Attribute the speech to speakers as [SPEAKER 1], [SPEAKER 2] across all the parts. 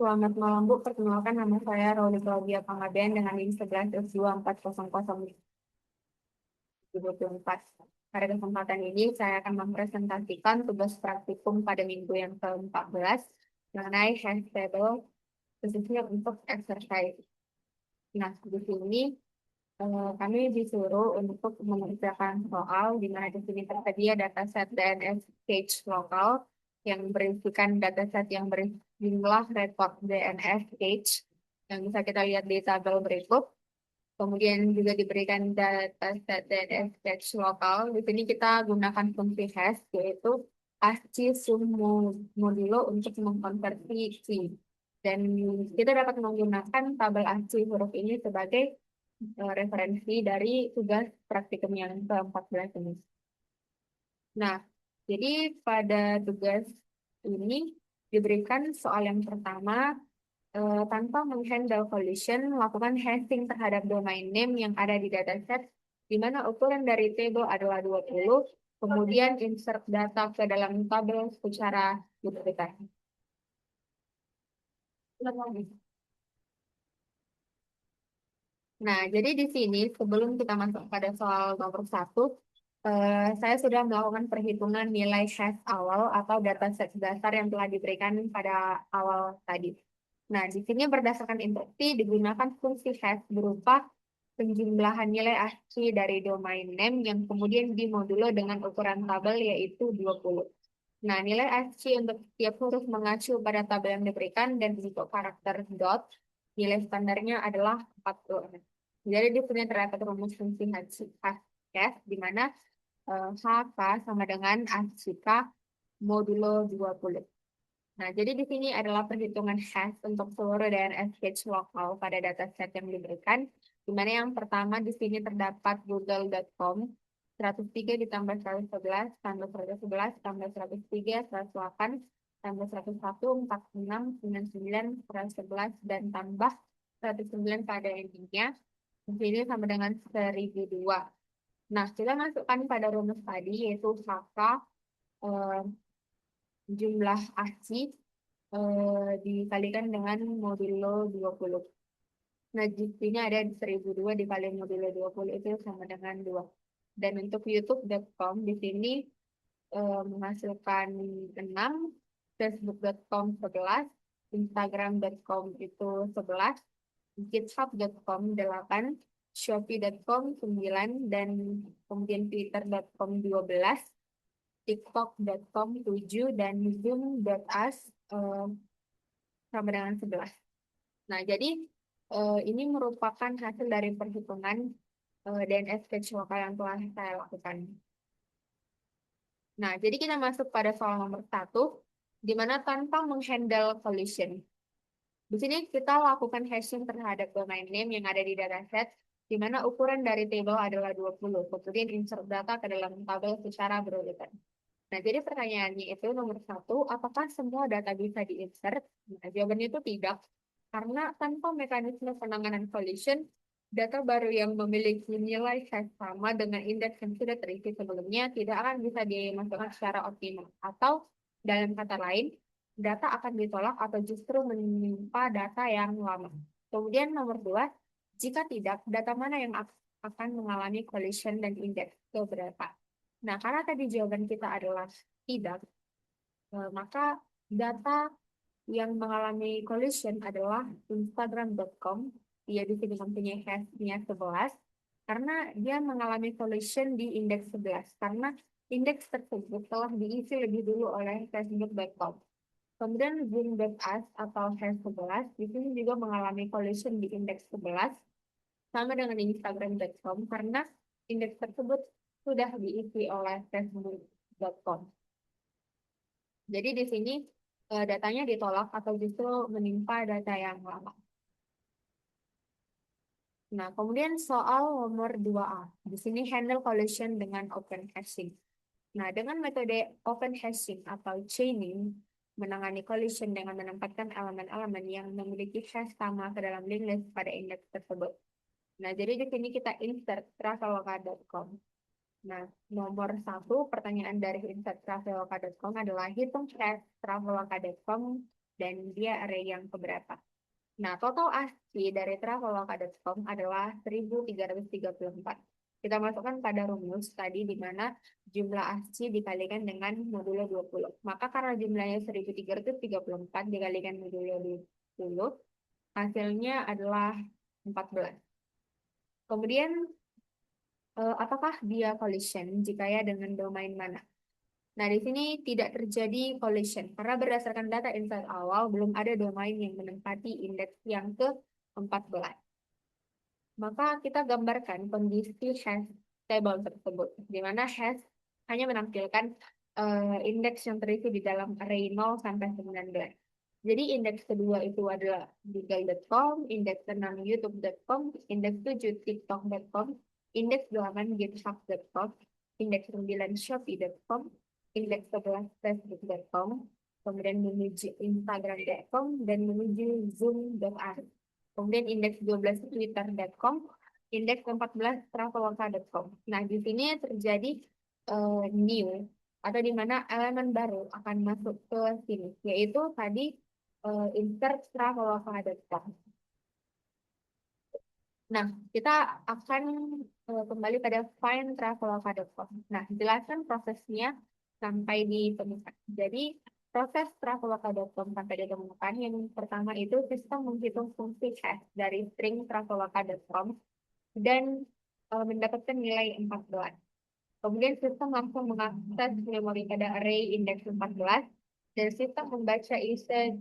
[SPEAKER 1] Selamat malam Bu, perkenalkan nama saya Roli Claudia Panggabean dengan NIM 11S24002024. Pada kesempatan ini saya akan mempresentasikan tugas praktikum pada minggu yang ke-14 mengenai hash table khususnya untuk exercise. Nah, di sini kami disuruh untuk mengerjakan soal di mana di sini tersedia dataset DNS cache lokal yang berisikan dataset yang berjumlah rekod DNS cache yang bisa kita lihat di tabel berikut. Kemudian juga diberikan dataset DNS cache lokal. Di sini kita gunakan fungsi hash yaitu ASCII sum modulo untuk mengkonversi key. Dan kita dapat menggunakan tabel ASCII huruf ini sebagai referensi dari tugas praktikum yang ke-14 ini. Nah, jadi pada tugas ini diberikan soal yang pertama, tanpa menghandle collision, lakukan hashing terhadap domain name yang ada di dataset, di mana ukuran dari table adalah 20, kemudian insert data ke dalam tabel secara duplikasi. Nah, jadi di sini sebelum kita masuk pada soal nomor 1, saya sudah melakukan perhitungan nilai hash awal atau dataset dasar yang telah diberikan pada awal tadi. Nah, di sini berdasarkan instruksi digunakan fungsi hash berupa penjumlahan nilai ASCII dari domain name yang kemudian dimodulo dengan ukuran tabel yaitu 20. Nah, nilai ASCII untuk setiap huruf mengacu pada tabel yang diberikan dan untuk karakter dot, nilai standarnya adalah 40. Jadi di sini terdapat rumus fungsi hash di mana HK sama dengan ASCII modulo 20. Nah, jadi di sini adalah perhitungan hash untuk seluruh DNS cache lokal pada dataset yang diberikan, di mana yang pertama di sini terdapat google.com, 103 ditambah 111, tambah 111, tambah 103, 108, tambah 101, 46, 99, 111, dan tambah 109 pada endingnya. Di sini sama dengan 1002. Nah, kita masukkan pada rumus tadi, yaitu HK eh, jumlah ASCII dikalikan dengan modulo 20. Nah, di sini ada 1002 dikali modulo 20 itu sama dengan 2. Dan untuk youtube.com di sini menghasilkan 6, facebook.com 11, instagram.com itu 11, github.com 8, shopee.com 9, dan kemudian twitter.com 12, tiktok.com 7, dan zoom.us sama dengan 11. Nah, jadi ini merupakan hasil dari perhitungan DNS cache lokal yang telah saya lakukan. Nah, jadi kita masuk pada soal nomor 1, di mana tanpa menghandle collision. Di sini kita lakukan hashing terhadap domain name yang ada di dataset, di mana ukuran dari table adalah 20, kemudian insert data ke dalam tabel secara berurutan. Nah, jadi pertanyaannya itu nomor 1, apakah semua data bisa diinsert? Nah, jawabannya itu tidak, karena tanpa mekanisme penanganan collision, data baru yang memiliki nilai hash sama dengan indeks yang sudah terisi sebelumnya tidak akan bisa dimasukkan secara optimal. Atau dalam kata lain, data akan ditolak atau justru menimpa data yang lama. Kemudian nomor 2, jika tidak, data mana yang akan mengalami collision dan indeks keberapa? Nah, karena tadi jawaban kita adalah tidak, maka data yang mengalami collision adalah instagram.com. Dia di sini mempunyai hash-nya 11 karena dia mengalami collision di indeks 11 karena indeks tersebut telah diisi lebih dulu oleh facebook.com. Kemudian zoom.us atau hash 11 di sini juga mengalami collision di indeks 11 sama dengan instagram.com karena indeks tersebut sudah diisi oleh facebook.com. Jadi di sini datanya ditolak atau justru menimpa data yang lama. Nah, kemudian soal nomor 2A. Di sini handle collision dengan open hashing. Nah, dengan metode open hashing atau chaining, menangani collision dengan menempatkan elemen-elemen yang memiliki hash sama ke dalam link list pada indeks tersebut. Nah, jadi di sini kita insert traveloka.com. Nah, nomor 1 pertanyaan dari insert traveloka.com adalah hitung hash traveloka.com dan dia array yang keberapa. Nah, total ASCII dari traveloka.com adalah 1334. Kita masukkan pada rumus tadi di mana jumlah ASCII dikalikan dengan modulo 20. Maka karena jumlahnya 1334 dikalikan modulo 20, hasilnya adalah 14. Kemudian, apakah dia collision jika ya dengan domain mana? Nah, di sini tidak terjadi collision karena berdasarkan data insight awal belum ada domain yang menempati indeks yang ke-14. Maka kita gambarkan kondisi hash table tersebut, di mana hash hanya menampilkan indeks yang terisi di dalam array 0 sampai 19. Jadi indeks kedua itu adalah google.com, indeks 6 youtube.com, indeks 7 tiktok.com, indeks 8 github.com, indeks 9 shopee.com, indeks 11 facebook.com, kemudian menuju instagram.com, dan menuju zoom.com. Kemudian indeks 12 twitter.com, indeks 14 traveloka.com. Nah, di sini terjadi new atau di mana elemen baru akan masuk ke sini, yaitu tadi insert traveloka.com. Nah, kita akan kembali pada find traveloka.com. Nah, jelaskan prosesnya sampai ditemukan. Jadi, proses traveloka.com sampai ditemukan, yang pertama itu sistem menghitung fungsi hash dari string traveloka.com dan mendapatkan nilai 14. Kemudian sistem langsung mengakses memori pada array indeks 14 dan sistem membaca isi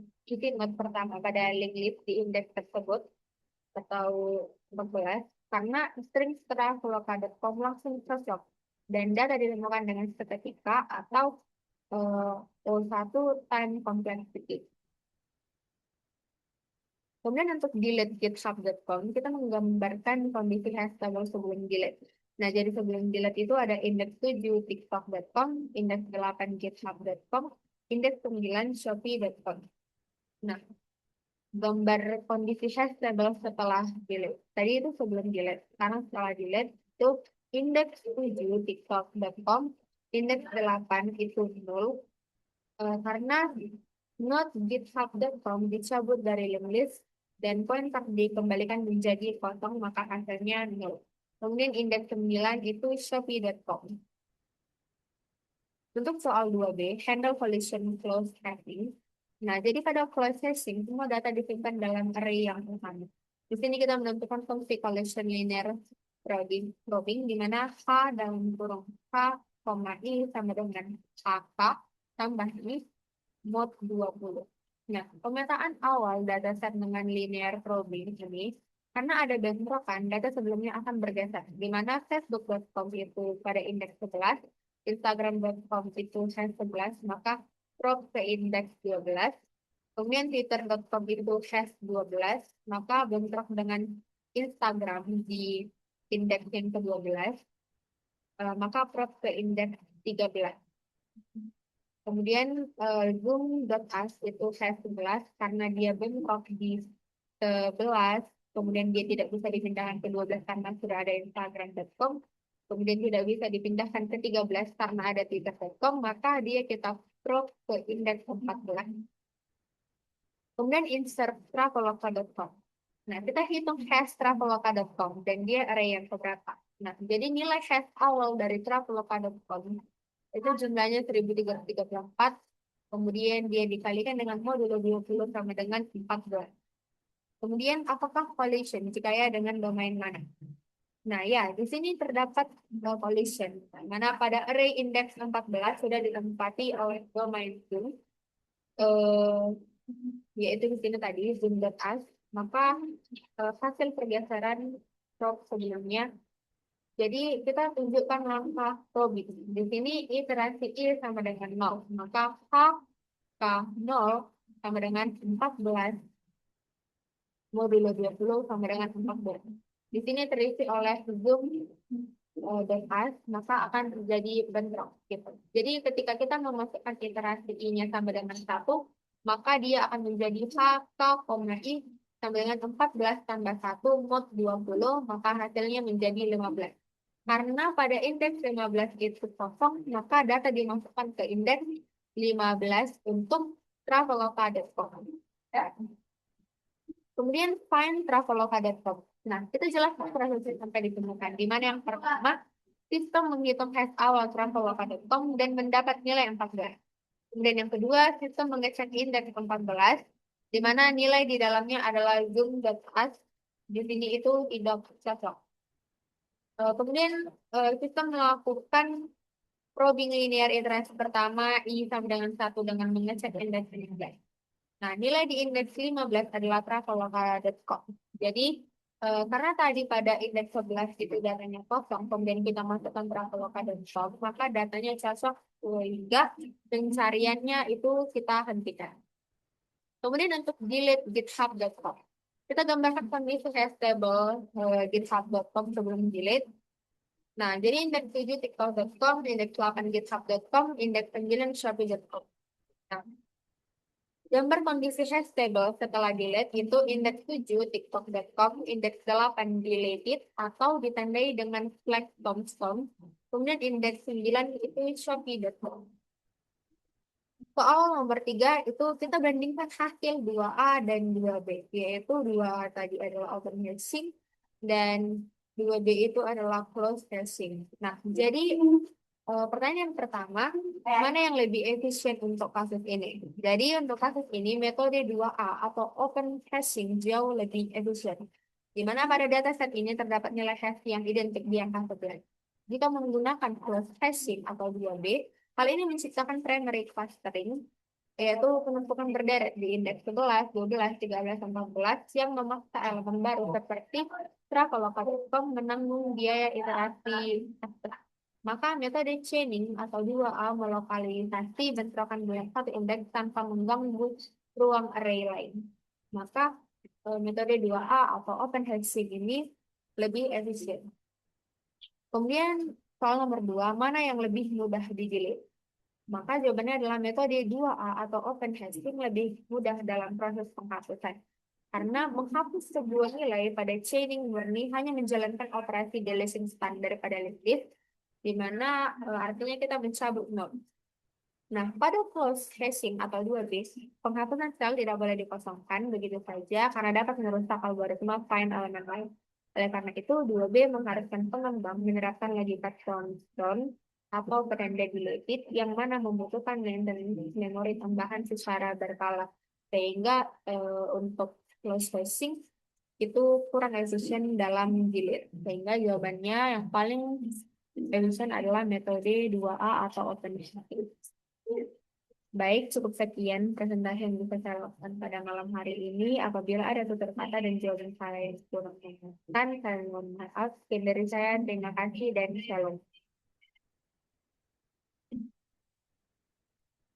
[SPEAKER 1] node pertama pada link list di indeks tersebut atau 14 karena string traveloka.com langsung cocok dan data ditemukan dengan seketika atau O1 time complexity. Kemudian untuk delete github.com, kita menggambarkan kondisi hash table sebelum delete. Nah, jadi sebelum delete itu ada indeks 7 tiktok.com, indeks 8 github.com, indeks 9 shopee.com. Nah, gambar kondisi hash table setelah delete. Tadi itu sebelum delete. Sekarang setelah delete itu indeks 7 tiktok.com, indeks 8 itu 0. Karena not github.com dicabut dari link list dan pointer dikembalikan menjadi kosong, maka hasilnya 0. Kemudian indeks 9 itu shopee.com. Untuk soal 2B, handle collision close hashing. Nah, jadi pada close hashing, semua data disimpan dalam array yang sama. Di sini kita menentukan fungsi collision linear probing, di mana H dalam kurung H, I sama dengan AK tambah I mod 20. Nah, pemetaan awal dataset dengan linear probing ini, karena ada bentrokan, data sebelumnya akan bergeser, di mana facebook.com itu pada indeks 11, instagram.com itu hash 11, maka probe ke indeks 12, kemudian twitter.com itu hash 12, maka bentrok dengan Instagram di indeks yang ke-12, maka probe ke indeks 13. Kemudian zoom.us itu hash 11 karena dia bentrok di 11, kemudian dia tidak bisa dipindahkan ke 12 karena sudah ada instagram.com, kemudian tidak bisa dipindahkan ke 13 karena ada twitter.com, maka dia kita probe ke indeks 14. Kemudian insert traveloka.com. Nah, kita hitung hash traveloka.com dan dia array yang keberapa. Nah, jadi nilai hash awal dari traveloka.com itu jumlahnya 1334, kemudian dia dikalikan dengan modulo 20 sama dengan 14. Kemudian apakah collision jika ya dengan domain mana? Nah, ya, di sini terdapat collision, mana pada array indeks 14 sudah ditempati oleh domain zoom, yaitu di sini tadi zoom.us, maka hasil pergeseran probe sebelumnya. Jadi kita tunjukkan langkah probing. Di sini iterasi I sama dengan 0. Maka H K 0 sama dengan 14 modulo 20 sama dengan 14. Di sini terisi oleh zoom dan as, maka akan terjadi bentrok gitu. Jadi ketika kita memasukkan iterasi I-nya sama dengan 1, maka dia akan menjadi H K, I sama dengan 14 tambah 1 mod 20, maka hasilnya menjadi 15. Karena pada indeks 15 itu kosong, maka data dimasukkan ke indeks 15 untuk traveloka.com. Kemudian find traveloka.com. Nah, itu jelas prosesnya sampai ditemukan. Di mana yang pertama, sistem menghitung hash awal traveloka.com dan mendapat nilai 14. Kemudian yang kedua, sistem mengecek indeks 14, di mana nilai di dalamnya adalah zoom.us. Di sini itu tidak cocok. Kemudian sistem melakukan probing linear iterasi pertama I sama dengan 1 dengan mengecek indeks 15. Nah, nilai di indeks 15 adalah traveloka.com. Jadi, karena tadi pada indeks 11 itu datanya kosong, kemudian kita masukkan traveloka.com, maka datanya cocok sehingga pencariannya itu kita hentikan. Kemudian untuk delete github.com. Kita gambarkan kondisi hash table github.com sebelum delete. Nah, jadi indeks 7 tiktok.com, indeks 8 github.com, indeks 9 shopee.com. Nah, gambar kondisi hash table setelah delete itu indeks 7 tiktok.com, indeks 8 deleted atau ditandai dengan flag tombstone. Kemudian indeks 9 itu shopee.com. Soal nomor 3 itu kita bandingkan hasil 2A dan 2B, yaitu 2 tadi adalah open hashing dan 2B itu adalah closed hashing. Nah, jadi pertanyaan pertama, mana yang lebih efisien untuk kasus ini? Jadi untuk kasus ini metode 2A atau open hashing jauh lebih efisien. Di mana pada dataset ini terdapat nilai hash yang identik di angka 11. Jika menggunakan closed hashing atau 2B, hal ini menciptakan primary clustering, yaitu penumpukan berderet di indeks 11, 12, 13, 14 yang memaksa elemen baru seperti traveloka.com menanggung biaya iterasi. Maka metode chaining atau 2A melokalisasi bentrokan dalam satu indeks tanpa mengganggu ruang array lain. Maka metode 2A atau open hashing ini lebih efisien. Kemudian soal nomor 2, mana yang lebih mudah di-delete? Maka jawabannya adalah metode 2A atau open hashing lebih mudah dalam proses penghapusan. Karena menghapus sebuah nilai pada chaining murni hanya menjalankan operasi deletion standar pada list, di mana artinya kita mencabut node. Nah, pada closed hashing atau 2B, penghapusan sel tidak boleh dikosongkan begitu saja karena dapat merusak algoritma find elemen lain. Oleh karena itu, 2B mengharuskan pengembang menerapkan logika Thorndike atau penanda deleted yang mana membutuhkan maintenance memori tambahan secara berkala. Sehingga untuk closed hashing itu kurang efisien dalam delete. Sehingga jawabannya yang paling efisien adalah metode 2A atau open hashing. Baik, cukup sekian presentasi yang bisa saya lakukan pada malam hari ini. Apabila ada tutur kata dan jawaban saya yang kurang menyenangkan, saya mohon maaf. Sekian dari saya, terima kasih dan shalom.